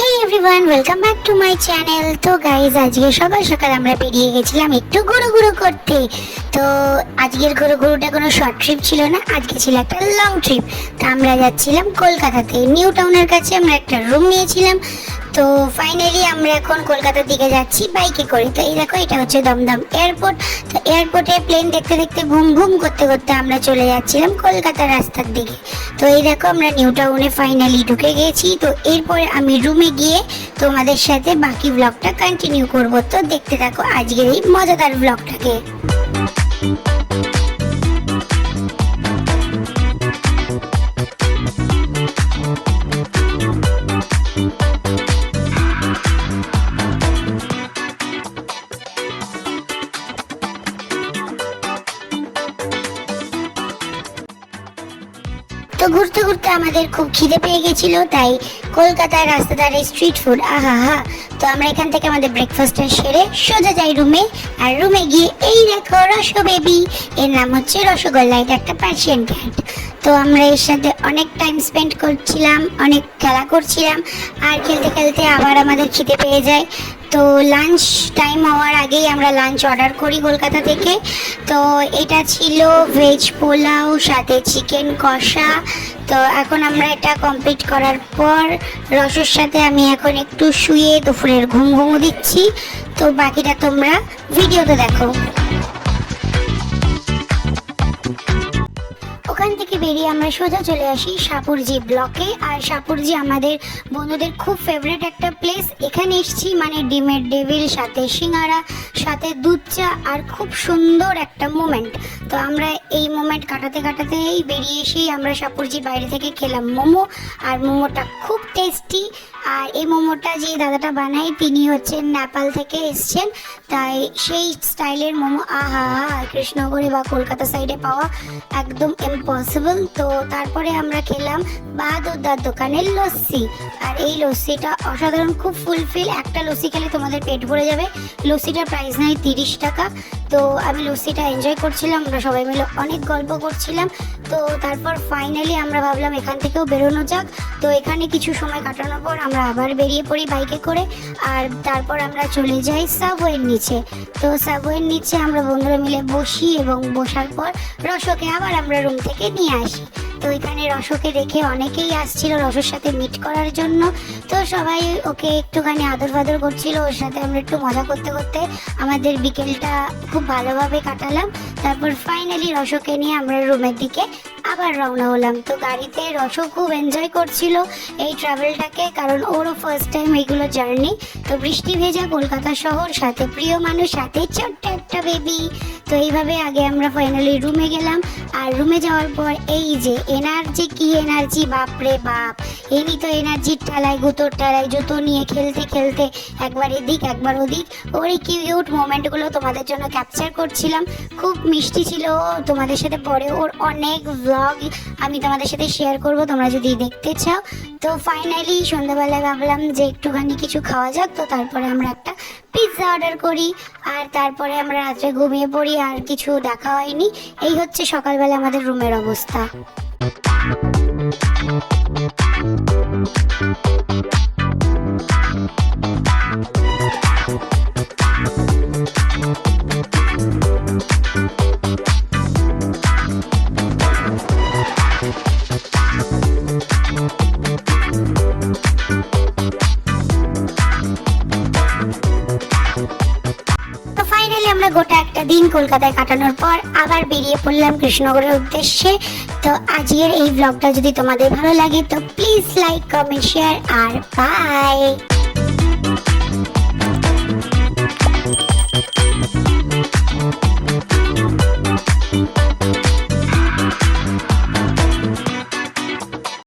Hey everyone, welcome back to my channel. তো guys আজকে সকাল সকাল আমরা বেরিয়ে গেছিলাম একটু ঘুরু করতে। তো আজকের ঘুরুটা কোনো শর্ট ট্রিপ ছিল না, আজকে ছিল একটা লং ট্রিপ। তো আমরা যাচ্ছিলাম কলকাতাতে, নিউ টাউনের কাছে আমরা একটা রুম নিয়েছিলাম। তো ফাইনালি আমরা এখন কলকাতার দিকে যাচ্ছি বাইকে করে। তো এই দেখো, এটা হচ্ছে দমদম এয়ারপোর্ট। তো এয়ারপোর্টে প্লেন দেখতে দেখতে ঘুম ঘুম করতে করতে আমরা চলে যাচ্ছিলাম কলকাতার রাস্তার দিকে। তো এই দেখো, আমরা নিউ টাউনে ফাইনালি ঢুকে গেছি। তো এরপরে আমি রুমে গিয়ে তোমাদের সাথে বাকি ব্লগটা কন্টিনিউ করব। তো দেখতে থাকো আজকের এই মজাদার ব্লগটাকে। তো ঘুরতে ঘুরতে আমাদের খুব খিদে পেয়ে গেছিল, তাই কলকাতার রাস্তা ধারে স্ট্রিট ফুড আহা। তো আমরা এখান থেকে আমাদের ব্রেকফাস্টটা সেরে সোজা যাই রুমে। আর রুমে গিয়ে এই দেখো রসো বেবি, এর নাম হচ্ছে রসগোল্লা, এটা একটা পার্সিয়ান ক্যাট। তো আমরা এর সাথে অনেক টাইম স্পেন্ড করছিলাম, অনেক খেলা করছিলাম। আর খেলতে খেলতে আবার আমাদের খিদে পেয়ে যায়। তো লাঞ্চ টাইম হওয়ার আগেই আমরা লাঞ্চ অর্ডার করি কলকাতা থেকে। তো এটা ছিল ভেজ পোলাও সাথে চিকেন কষা। তো এখন আমরা এটা কমপ্লিট করার পর রসের সাথে আমি এখন একটু শুয়ে দুপুরের ঘুম দিচ্ছি। তো বাকিটা তোমরা ভিডিওতে দেখো। ওখান থেকে বেরিয়ে আমরা সোজা চলে আসি সাপুরজি ব্লকে। আর সাপুরজি আমাদের বন্ধুদের খুব ফেভারিট একটা প্লেস। এখানে এসেছি মানে ডিমের ডেভিল সাথে সিঙ্গারা সাথে দুধ চা আর খুব সুন্দর একটা মোমেন্ট। তো আমরা এই মোমেন্ট কাটাতেই বেরিয়ে এসেই আমরা সাপুরজির বাইরে থেকে খেলাম মোমো। আর মোমোটা খুব টেস্টি। আর এই মোমোটা যে দাদাটা বানায় তিনি হচ্ছেন নেপাল থেকে এসছেন, তাই সেই স্টাইলের মোমো আহা কৃষ্ণনগরে বা কলকাতা সাইডে পাওয়া একদম ইম্পসিবল। তো তারপরে আমরা খেলাম বাহাদুরদার দোকানের লস্যি। আর এই লস্যিটা অসাধারণ, খুব ফুলফিল। একটা লস্যি খেলে তোমাদের পেট ভরে যাবে। লস্যিটার প্রাইস নেয় 30 টাকা। তো আমি লস্যিটা এনজয় করছিলাম, আমরা সবাই মিলে অনেক গল্প করছিলাম। তো তারপর ফাইনালি আমরা ভাবলাম এখান থেকেও বেরোনো যাক। তো এখানে কিছু সময় কাটানোর পর আমরা আবার বেরিয়ে পড়ি বাইকে করে। আর তারপর আমরা চলে যাই সাবওয়ের নিচে। তো সাবওয়ের নিচে আমরা বন্ধুরা মিলে বসি এবং বসার পর রসকে আবার আমরা রুম থেকে নিয়ে আসি। তো এখানে রসকে দেখে অনেকেই আসছিল রসের সাথে মিট করার জন্য। তো সবাই ওকে একটুখানি আদর ফাদর করছিল, ওর সাথে আমরা একটু মজা করতে করতে আমাদের বিকেলটা খুব ভালোভাবে কাটালাম। তারপর ফাইনালি রসকে নিয়ে আমরা রুমের দিকে আবার রওনা হলাম। তো গাড়িতে রসও খুব এনজয় করছিল এই ট্রাভেলটাকে, কারণ ওরও ফার্স্ট টাইম এইগুলো জার্নি। তো বৃষ্টি ভেজা কলকাতা শহর, সাথে প্রিয় মানুষ, সাথে ছোট্ট একটা বেবি। তো এইভাবে আগে আমরা ফাইনালি রুমে গেলাম। আর রুমে যাওয়ার পর এই যে এনার্জি, কি এনার্জি বাপরে বাপ। এনি তো এনার্জির ঠেলায় গুঁতোর ঠেলায় জুতো নিয়ে খেলতে খেলতে একবার এদিক একবার ওদিক। ওর এই কিউট মোমেন্টগুলো তোমাদের জন্য ক্যাপচার করছিলাম। খুব মিষ্টি ছিল। তোমাদের সাথে পরে ওর অনেক ব্লগ আমি তোমাদের সাথে শেয়ার করব, তোমরা যদি দেখতে চাও। তো ফাইনালি সন্ধ্যাবেলায় ভাবলাম যে একটুখানি কিছু খাওয়া যাক। তো তারপরে আমরা একটা পিৎজা অর্ডার করি। আর তারপরে আমরা রাত্রে ঘুমিয়ে পড়ি, আর কিছু দেখা হয়নি। এই হচ্ছে সকালবেলা আমাদের রুমের অবস্থা। আমরা গোটা একটা দিন কলকাতায় কাটানোর পর আবার বেরিয়ে পড়লাম কৃষ্ণনগরের উদ্দেশ্যে। তো আজকের এই ব্লগটা যদি তোমাদের ভালো লাগে তো প্লিজ লাইক, কমেন্ট, শেয়ার আর বাই।